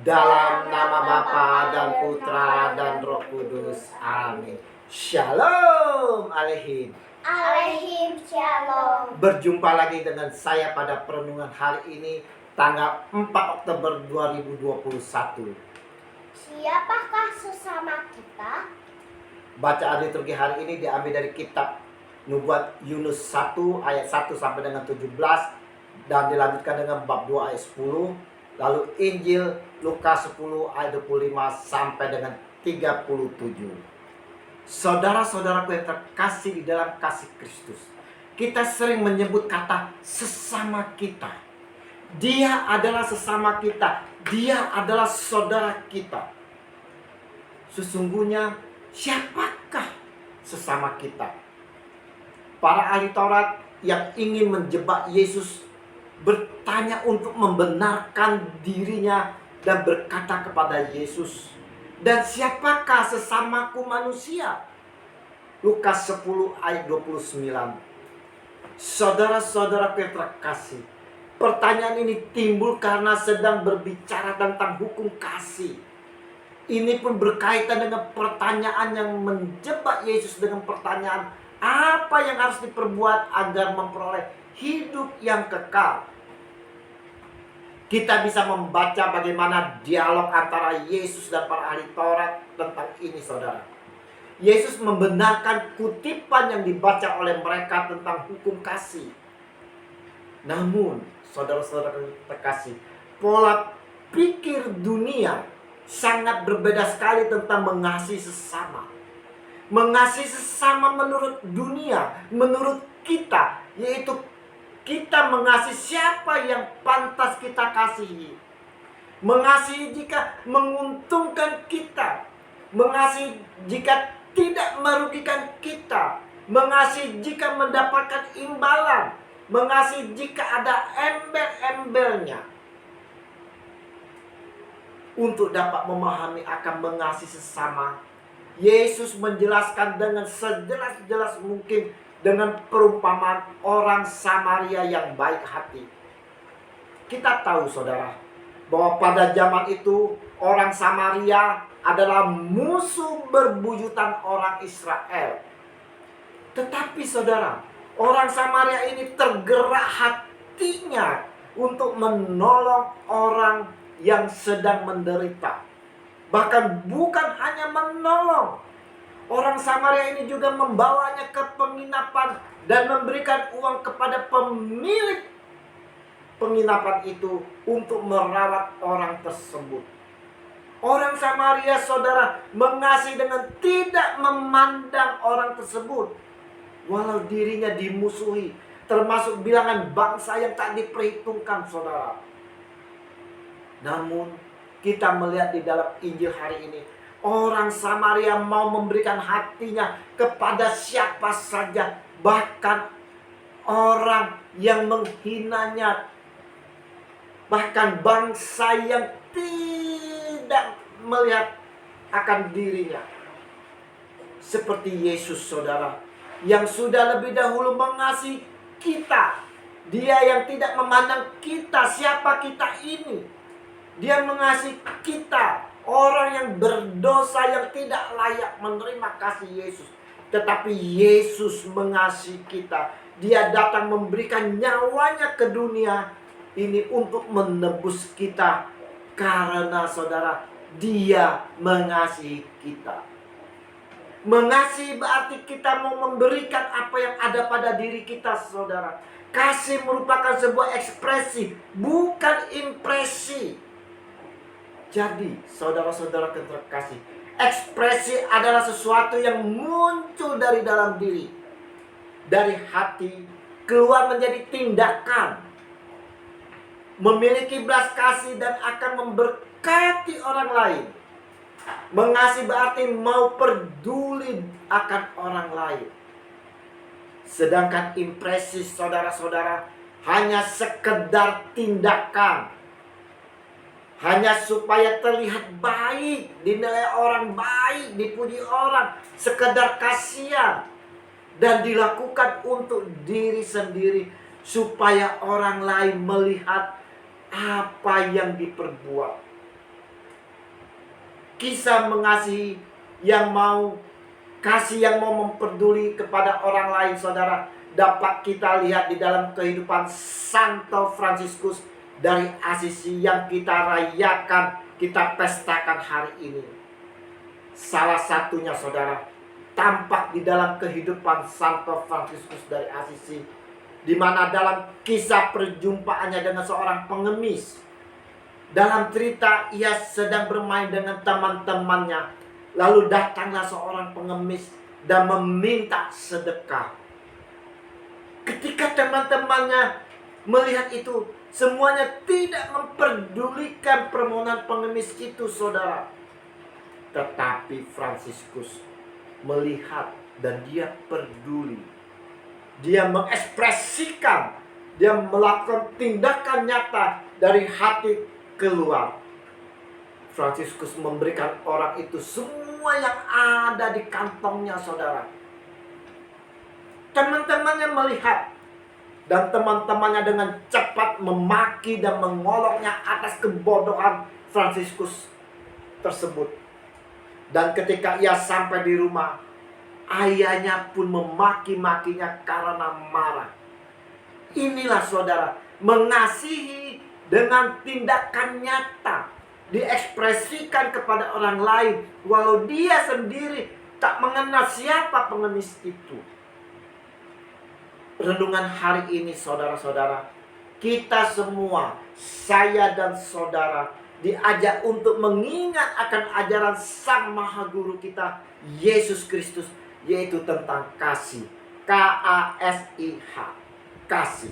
Dalam nama Bapa dan Putra dan Roh Kudus. Amin. Shalom Aleihim. Alaihim shalom. Berjumpa lagi dengan saya pada perenungan hari ini, tanggal 4 Oktober 2021. Siapakah sesama kita? Bacaan liturgi hari ini diambil dari kitab Nubuat Yunus 1 ayat 1 sampai dengan 17, dan dilanjutkan dengan bab 2 ayat 10. Lalu Injil Lukas 10 ayat 25 sampai dengan 37. Saudara-saudaraku yang terkasih di dalam kasih Kristus, kita sering menyebut kata sesama kita. Dia adalah sesama kita. Dia adalah saudara kita. Sesungguhnya siapakah sesama kita? Para ahli Taurat yang ingin menjebak Yesus bertanya untuk membenarkan dirinya dan berkata kepada Yesus, "Dan siapakah sesamaku manusia?" Lukas 10 ayat 29. Saudara-saudara yang terkasih, pertanyaan ini timbul karena sedang berbicara tentang hukum kasih. Ini pun berkaitan dengan pertanyaan yang menjebak Yesus dengan pertanyaan, apa yang harus diperbuat agar memperoleh hidup yang kekal? Kita bisa membaca bagaimana dialog antara Yesus dan para ahli Taurat tentang ini, saudara. Yesus membenarkan kutipan yang dibaca oleh mereka tentang hukum kasih. Namun, saudara-saudara terkasih, pola pikir dunia sangat berbeda sekali tentang mengasihi sesama. Mengasihi sesama menurut dunia, menurut kita, yaitu kita mengasihi siapa yang pantas kita kasihi. Mengasihi jika menguntungkan kita. Mengasihi jika tidak merugikan kita. Mengasihi jika mendapatkan imbalan. Mengasihi jika ada embel-embelnya. Untuk dapat memahami akan mengasihi sesama, Yesus menjelaskan dengan sejelas-jelas mungkin dengan perumpamaan orang Samaria yang baik hati. Kita tahu, saudara, bahwa pada zaman itu orang Samaria adalah musuh berbuyutan orang Israel. Tetapi saudara, orang Samaria ini tergerak hatinya untuk menolong orang yang sedang menderita. Bahkan bukan hanya menolong, orang Samaria ini juga membawanya ke penginapan dan memberikan uang kepada pemilik penginapan itu untuk merawat orang tersebut. Orang Samaria, saudara, mengasihi dengan tidak memandang orang tersebut, walau dirinya dimusuhi, termasuk bilangan bangsa yang tak diperhitungkan, saudara. Namun kita melihat di dalam Injil hari ini, orang Samaria mau memberikan hatinya kepada siapa saja, bahkan orang yang menghinanya, bahkan bangsa yang tidak melihat akan dirinya. Seperti Yesus, saudara, yang sudah lebih dahulu mengasihi kita. Dia yang tidak memandang kita, siapa kita ini. Dia mengasihi kita, orang yang berdosa yang tidak layak menerima kasih Yesus. Tetapi Yesus mengasihi kita. Dia datang memberikan nyawanya ke dunia ini untuk menebus kita. Karena saudara, Dia mengasihi kita. Mengasihi berarti kita mau memberikan apa yang ada pada diri kita, saudara. Kasih merupakan sebuah ekspresi, bukan impresi. Jadi, saudara-saudara yang terkasih, ekspresi adalah sesuatu yang muncul dari dalam diri, dari hati, keluar menjadi tindakan, memiliki belas kasih dan akan memberkati orang lain. Mengasihi berarti mau peduli akan orang lain. Sedangkan impresi, saudara-saudara, hanya sekedar tindakan, hanya supaya terlihat baik, dinilai orang baik, dipuji orang, sekedar kasihan, dan dilakukan untuk diri sendiri supaya orang lain melihat apa yang diperbuat. kisah mengasihi yang mau kasih, yang mau memperduli kepada orang lain, saudara, dapat kita lihat di dalam kehidupan Santo Fransiskus dari Assisi yang kita rayakan, kita pestakan hari ini. Salah satunya, saudara, tampak di dalam kehidupan Santo Fransiskus dari Assisi, di mana dalam kisah perjumpaannya dengan seorang pengemis. Dalam cerita, ia sedang bermain dengan teman-temannya. Lalu datanglah seorang pengemis dan meminta sedekah. Ketika teman-temannya melihat itu, semuanya tidak memperdulikan permohonan pengemis itu, saudara. Tetapi Fransiskus melihat dan dia peduli. Dia mengekspresikan, dia melakukan tindakan nyata dari hati keluar. Fransiskus memberikan orang itu semua yang ada di kantongnya, saudara. Teman-temannya melihat, dan teman-temannya dengan cepat memaki dan mengoloknya atas kebodohan Fransiskus tersebut. Dan ketika ia sampai di rumah, ayahnya pun memaki-makinya karena marah. Inilah, saudara, mengasihi dengan tindakan nyata, diekspresikan kepada orang lain, walau dia sendiri tak mengenal siapa pengemis itu. Renungan hari ini, saudara-saudara, kita semua, saya dan saudara, diajak untuk mengingat akan ajaran Sang Maha Guru kita, Yesus Kristus, yaitu tentang kasih. K-A-S-I-H, kasih.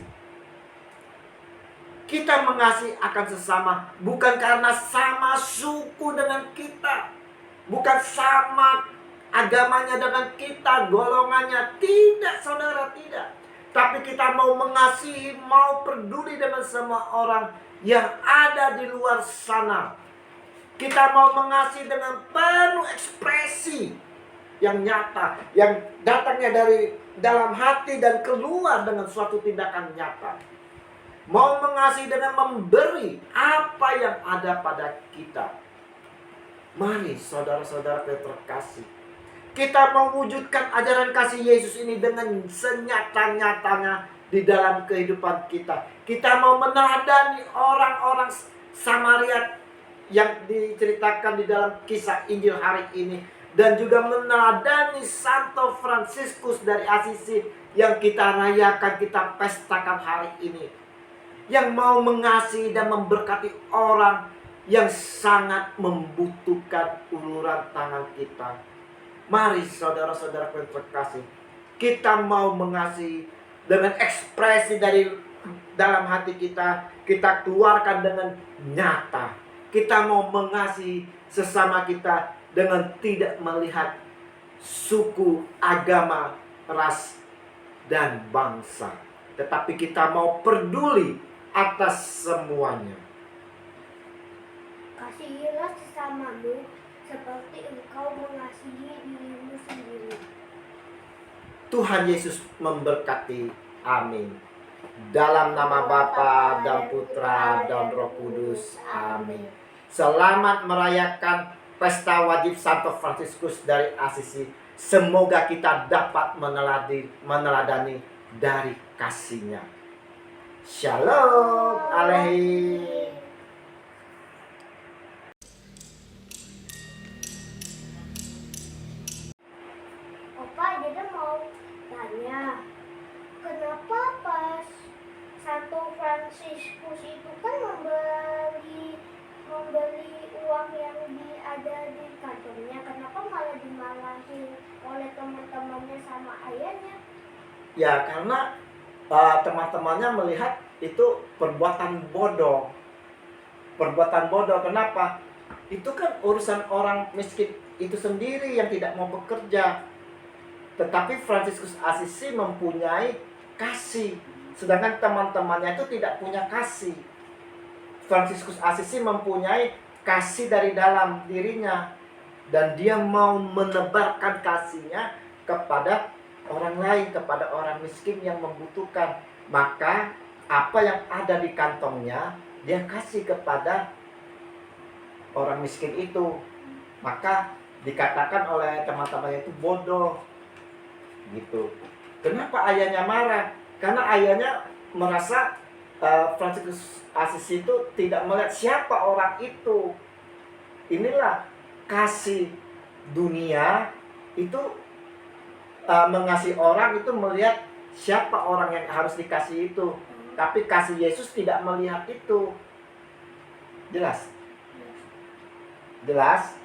Kita mengasihi akan sesama bukan karena sama suku dengan kita, bukan sama agamanya dengan kita, golongannya. Tidak, saudara, tidak. Tapi kita mau mengasihi, mau peduli dengan semua orang yang ada di luar sana. Kita mau mengasihi dengan penuh ekspresi yang nyata, yang datangnya dari dalam hati dan keluar dengan suatu tindakan nyata. Mau mengasihi dengan memberi apa yang ada pada kita. Mari, saudara-saudara terkasih, kita mewujudkan ajaran kasih Yesus ini dengan senyata-nyatanya di dalam kehidupan kita. Kita mau meneladani orang-orang Samaria yang diceritakan di dalam kisah Injil hari ini, dan juga meneladani Santo Fransiskus dari Assisi yang kita rayakan, kita pestakan hari ini, yang mau mengasihi dan memberkati orang yang sangat membutuhkan uluran tangan kita. Mari, saudara-saudara terkasih, kita mau mengasihi dengan ekspresi dari dalam hati kita, kita keluarkan dengan nyata. Kita mau mengasihi sesama kita dengan tidak melihat suku, agama, ras, dan bangsa. Tetapi kita mau peduli atas semuanya. Kasihilah sesamamu seperti engkau mengasihi dirimu sendiri. Tuhan Yesus memberkati. Amin. Dalam nama Bapa dan Putra dan Roh Kudus. Amin. Selamat merayakan pesta wajib Santo Fransiskus dari Assisi. Semoga kita dapat meneladani dari kasihnya. Shalom Alehi. Opa, jadi mau tanya, kenapa pas Santo Fransiskus itu kan membeli uang yang ada di kantongnya, kenapa malah dimarahin oleh teman-temannya sama ayahnya? Ya, karena teman-temannya melihat itu perbuatan bodoh. Perbuatan bodoh, kenapa? Itu kan urusan orang miskin itu sendiri yang tidak mau bekerja. Tetapi Fransiskus Assisi mempunyai kasih, sedangkan teman-temannya itu tidak punya kasih. Fransiskus Assisi mempunyai kasih dari dalam dirinya, dan dia mau menebarkan kasihnya kepada orang lain, kepada orang miskin yang membutuhkan. Maka apa yang ada di kantongnya dia kasih kepada orang miskin itu. Maka dikatakan oleh teman-temannya itu bodoh. Gitu. Kenapa ayahnya marah? Karena ayahnya merasa Fransiskus Assisi itu tidak melihat siapa orang itu. Inilah kasih dunia itu, mengasihi orang itu melihat siapa orang yang harus dikasih itu. Tapi kasih Yesus tidak melihat itu. Jelas? Jelas?